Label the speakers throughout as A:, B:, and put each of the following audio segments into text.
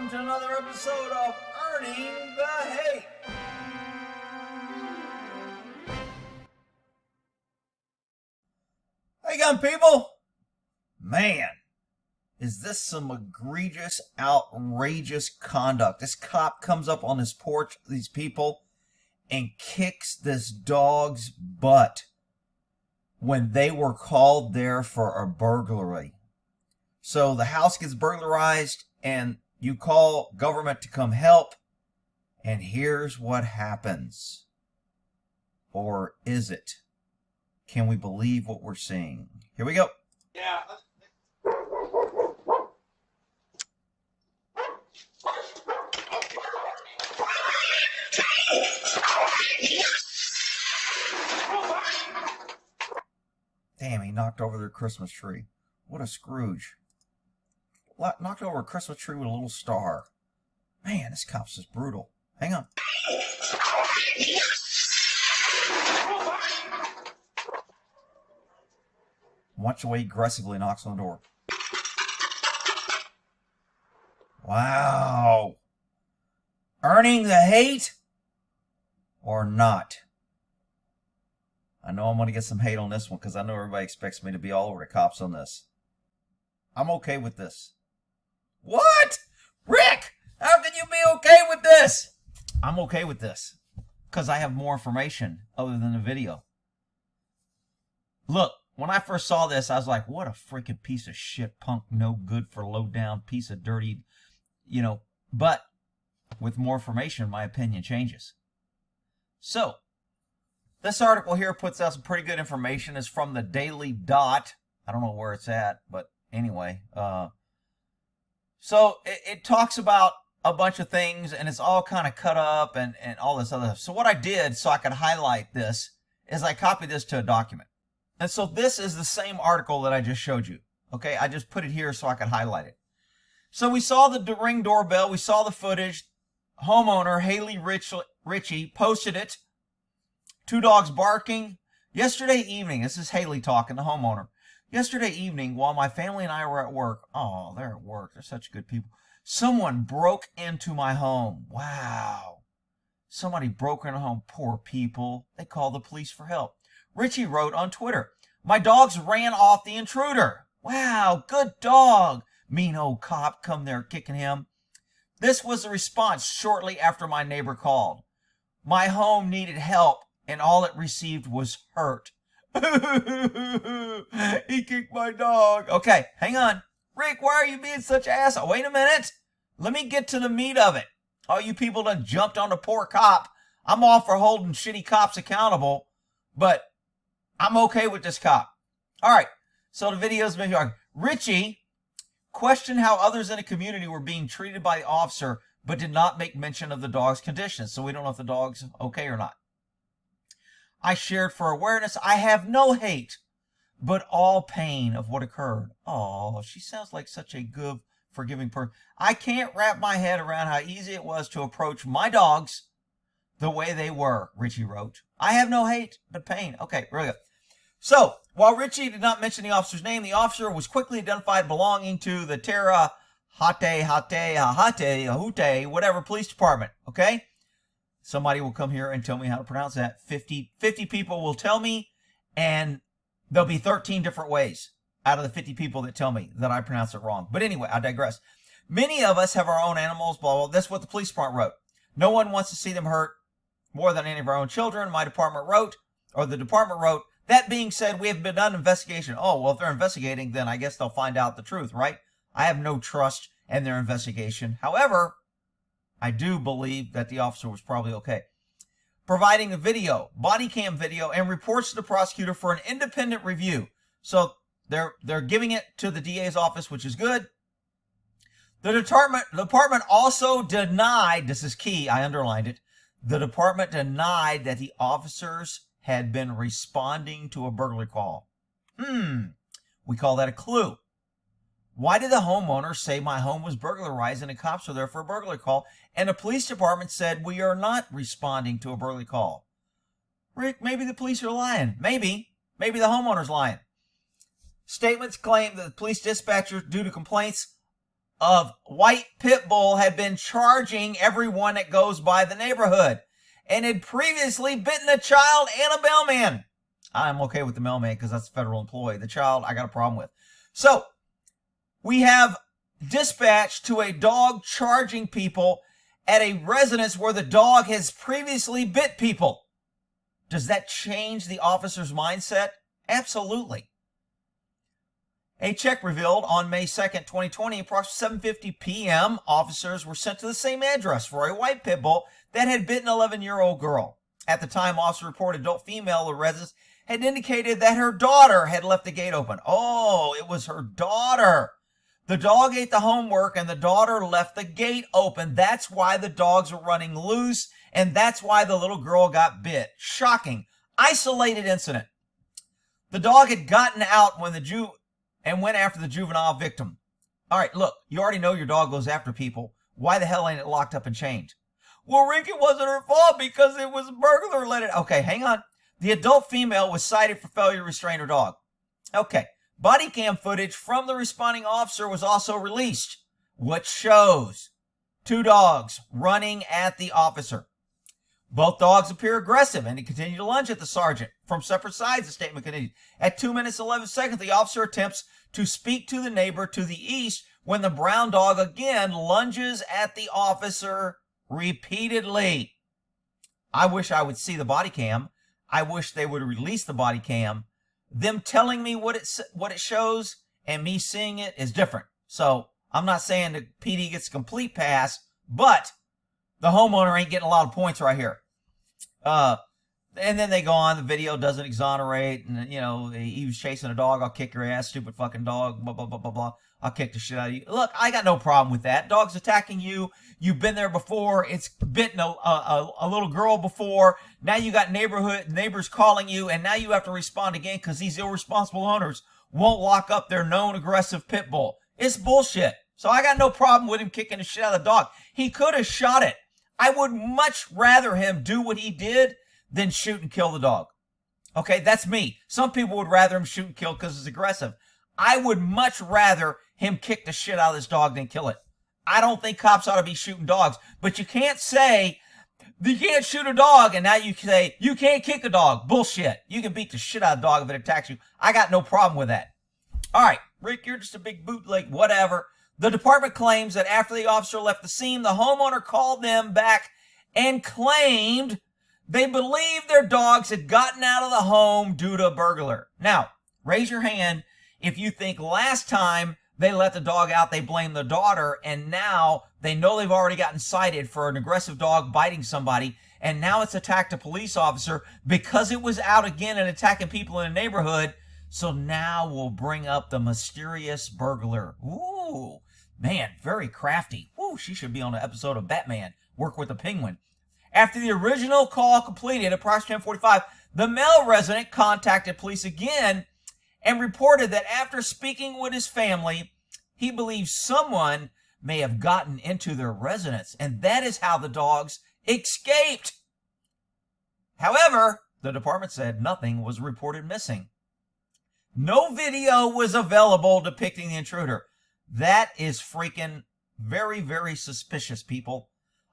A: welcome to another episode of Earning the Hate. Hey gun people! Man, is this some egregious, outrageous conduct. This cop comes up on his porch, these people, and kicks this dog's butt when they were called there for a burglary. So the house gets burglarized and you call government to come help, and here's what happens. Or is it? Can we believe what we're seeing? Here we go.
B: Yeah.
A: Damn, he knocked over their Christmas tree. What a Scrooge. Knocked over a Christmas tree with a little star. Man, this cop's just brutal. Hang on. Watch the way he aggressively knocks on the door. Wow. Earning the hate or not? I know I'm going to get some hate on this one because I know everybody expects me to be all over the cops on this. I'm okay with this. What? Rick, how can you be okay with this? I'm okay with this because I have more information other than the video. Look, when I first saw this, I was like, what a freaking piece of shit, punk, no good for low down, piece of dirty, but with more information, my opinion changes. So, this article here puts out some pretty good information. It's from the Daily Dot. I don't know where it's at, but anyway. So it talks about a bunch of things, and it's all kind of cut up and all this other stuff. So what I did so I could highlight this is I copied this to a document. And so this is the same article that I just showed you. Okay, I just put it here so I could highlight it. So we saw the Ring doorbell. We saw the footage. Homeowner Haley Ritchie posted it. 2 dogs barking. Yesterday evening, this is Haley talking, the homeowner. Yesterday evening, while my family and I were at work, oh, they're at work, they're such good people, someone broke into my home. Wow. Somebody broke into home. Poor people. They called the police for help. Richie wrote on Twitter, my dogs ran off the intruder. Wow, good dog. Mean old cop come there kicking him. This was the response shortly after my neighbor called. My home needed help, and all it received was hurt. He kicked my dog. Okay, hang on. Rick, why are you being such an asshole? Wait a minute. Let me get to the meat of it. All you people done jumped on the poor cop. I'm all for holding shitty cops accountable, but I'm okay with this cop. All right, so the video's been going. Richie questioned how others in the community were being treated by the officer, but did not make mention of the dog's condition, so we don't know if the dog's okay or not. I shared for awareness. I have no hate, but all pain of what occurred. Oh, she sounds like such a good, forgiving person. I can't wrap my head around how easy it was to approach my dogs the way they were, Richie wrote. I have no hate, but pain. Okay, really good. So, while Richie did not mention the officer's name, the officer was quickly identified belonging to the Terra Hate, whatever police department, okay? Somebody will come here and tell me how to pronounce that. 50 people will tell me, and there'll be 13 different ways out of the 50 people that tell me that I pronounce it wrong. But anyway, I digress. Many of us have our own animals, blah, blah. That's what the police department wrote. No one wants to see them hurt more than any of our own children. The department wrote, that being said, we have been done investigation. Oh, well, if they're investigating, then I guess they'll find out the truth, right? I have no trust in their investigation. However, I do believe that the officer was probably okay. Providing a video, body cam video, and reports to the prosecutor for an independent review. So they're giving it to the DA's office, which is good. The department also denied, this is key, I underlined it, the department denied that the officers had been responding to a burglary call. We call that a clue. Why did the homeowner say my home was burglarized and the cops were there for a burglary call, and the police department said we are not responding to a burglary call? Rick, maybe the police are lying. Maybe the homeowner's lying. Statements claim that the police dispatcher, due to complaints of white pit bull had been charging everyone that goes by the neighborhood and had previously bitten a child and a mailman. I'm okay with the mailman because that's a federal employee. The child, I got a problem with. So we have dispatch to a dog charging people at a residence where the dog has previously bit people. Does that change the officer's mindset? Absolutely. A check revealed on May 2nd, 2020, approximately 7:50 p.m., officers were sent to the same address for a white pit bull that had bitten an 11-year-old girl. At the time, officer reported adult female of the residence had indicated that her daughter had left the gate open. Oh, it was her daughter. The dog ate the homework and the daughter left the gate open. That's why the dogs were running loose, and that's why the little girl got bit. Shocking. Isolated incident. The dog had gotten out when and went after the juvenile victim. All right, look, you already know your dog goes after people. Why the hell ain't it locked up and chained? Well, Rick, it wasn't her fault because it was a burglar. Okay, hang on. The adult female was cited for failure to restrain her dog. Okay, body cam footage from the responding officer was also released, which shows two dogs running at the officer. Both dogs appear aggressive and continue to lunge at the sergeant from separate sides, the statement continues. At 2 minutes 11 seconds, the officer attempts to speak to the neighbor to the east when the brown dog again lunges at the officer repeatedly. I wish I would see the body cam. I wish they would release the body cam. Them telling me what it shows and me seeing it is different. So I'm not saying the PD gets a complete pass, but the homeowner ain't getting a lot of points right here. And then they go on, the video doesn't exonerate, and, you know, he was chasing a dog. I'll kick your ass, stupid fucking dog, blah, blah, blah, blah, blah. I'll kick the shit out of you. Look, I got no problem with that. Dog's attacking you. You've been there before. It's bitten a little girl before. Now you got neighbors calling you, and now you have to respond again because these irresponsible owners won't lock up their known aggressive pit bull. It's bullshit. So I got no problem with him kicking the shit out of the dog. He could have shot it. I would much rather him do what he did than shoot and kill the dog. Okay, that's me. Some people would rather him shoot and kill because it's aggressive. I would much rather him kick the shit out of this dog than kill it. I don't think cops ought to be shooting dogs. But you can't say, you can't shoot a dog, and now you say, you can't kick a dog. Bullshit. You can beat the shit out of a dog if it attacks you. I got no problem with that. All right, Rick, you're just a big bootleg, whatever. The department claims that after the officer left the scene, the homeowner called them back and claimed they believed their dogs had gotten out of the home due to a burglar. Now, raise your hand if you think last time they let the dog out, they blamed the daughter, and now they know they've already gotten cited for an aggressive dog biting somebody, and now it's attacked a police officer because it was out again and attacking people in the neighborhood. So now we'll bring up the mysterious burglar. Ooh, man, very crafty. Ooh, she should be on an episode of Batman, Work with the Penguin. After the original call completed, approximately 10:45, the male resident contacted police again and reported that after speaking with his family, he believes someone may have gotten into their residence, and that is how the dogs escaped. However, the department said nothing was reported missing. No video was available depicting the intruder. That is freaking very, very suspicious, people.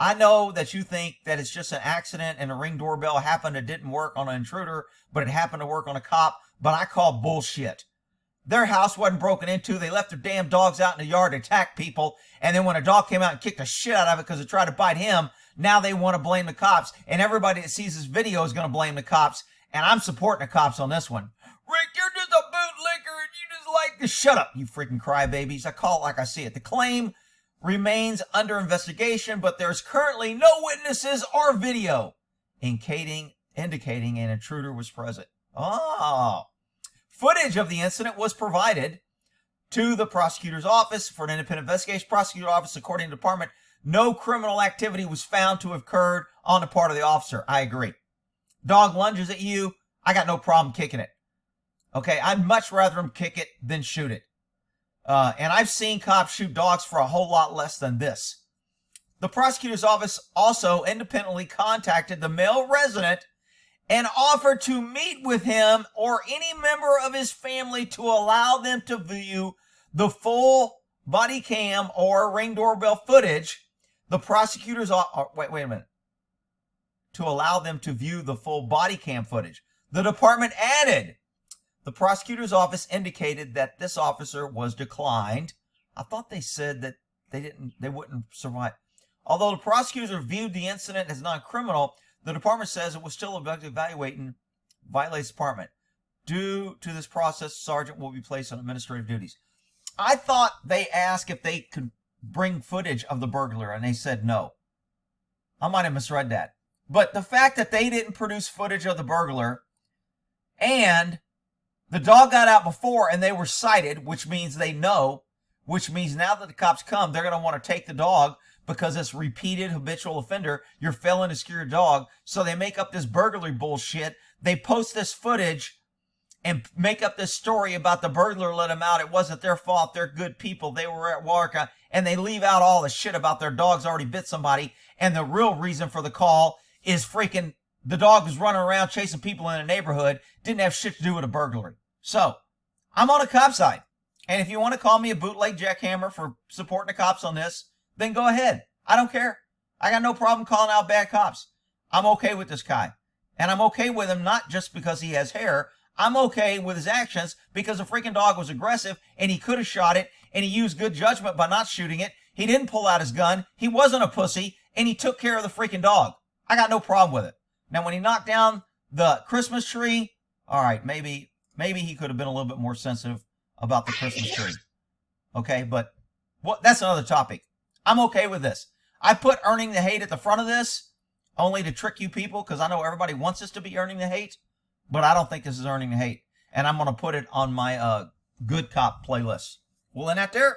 A: I know that you think that it's just an accident and a Ring doorbell happened. It didn't work on an intruder, but it happened to work on a cop. But I call bullshit. Their house wasn't broken into. They left their damn dogs out in the yard to attack people. And then when a dog came out and kicked the shit out of it because it tried to bite him, now they want to blame the cops. And everybody that sees this video is going to blame the cops. And I'm supporting the cops on this one. Rick, you're just a bootlicker and you just like to shut up, you freaking crybabies. I call it like I see it. The claim remains under investigation, but there's currently no witnesses or video indicating an intruder was present. Oh. Footage of the incident was provided to the prosecutor's office for an independent investigation. Prosecutor's office, according to the department, no criminal activity was found to have occurred on the part of the officer. I agree. Dog lunges at you. I got no problem kicking it. Okay, I'd much rather him kick it than shoot it. And I've seen cops shoot dogs for a whole lot less than this. The prosecutor's office also independently contacted the male resident and offered to meet with him or any member of his family to allow them to view the full body cam or Ring doorbell footage, the prosecutors wait a minute. To allow them to view the full body cam footage. The department added, the prosecutor's office indicated that this officer was declined. I thought they said that they wouldn't survive. Although the prosecutors viewed the incident as non-criminal, the department says it was still evaluating violates department. Due to this process, sergeant will be placed on administrative duties. I thought they asked if they could bring footage of the burglar, and they said no. I might have misread that. But the fact that they didn't produce footage of the burglar, and the dog got out before and they were cited, which means they know, which means now that the cops come, they're going to want to take the dog because it's repeated habitual offender. You're failing to secure your dog. So they make up this burglary bullshit. They post this footage and make up this story about the burglar let them out. It wasn't their fault. They're good people. They were at work. And they leave out all the shit about their dogs already bit somebody. And the real reason for the call is freaking the dog was running around chasing people in a neighborhood. Didn't have shit to do with a burglary. So I'm on a cop side. And if you want to call me a bootleg jackhammer for supporting the cops on this, then go ahead. I don't care. I got no problem calling out bad cops. I'm okay with this guy. And I'm okay with him not just because he has hair. I'm okay with his actions because the freaking dog was aggressive and he could have shot it and he used good judgment by not shooting it. He didn't pull out his gun. He wasn't a pussy and he took care of the freaking dog. I got no problem with it. Now, when he knocked down the Christmas tree, all right, maybe he could have been a little bit more sensitive about the Christmas tree. Okay, but that's another topic. I'm okay with this. I put earning the hate at the front of this only to trick you people because I know everybody wants us to be earning the hate, but I don't think this is earning the hate. And I'm going to put it on my good cop playlist. Well, in that there.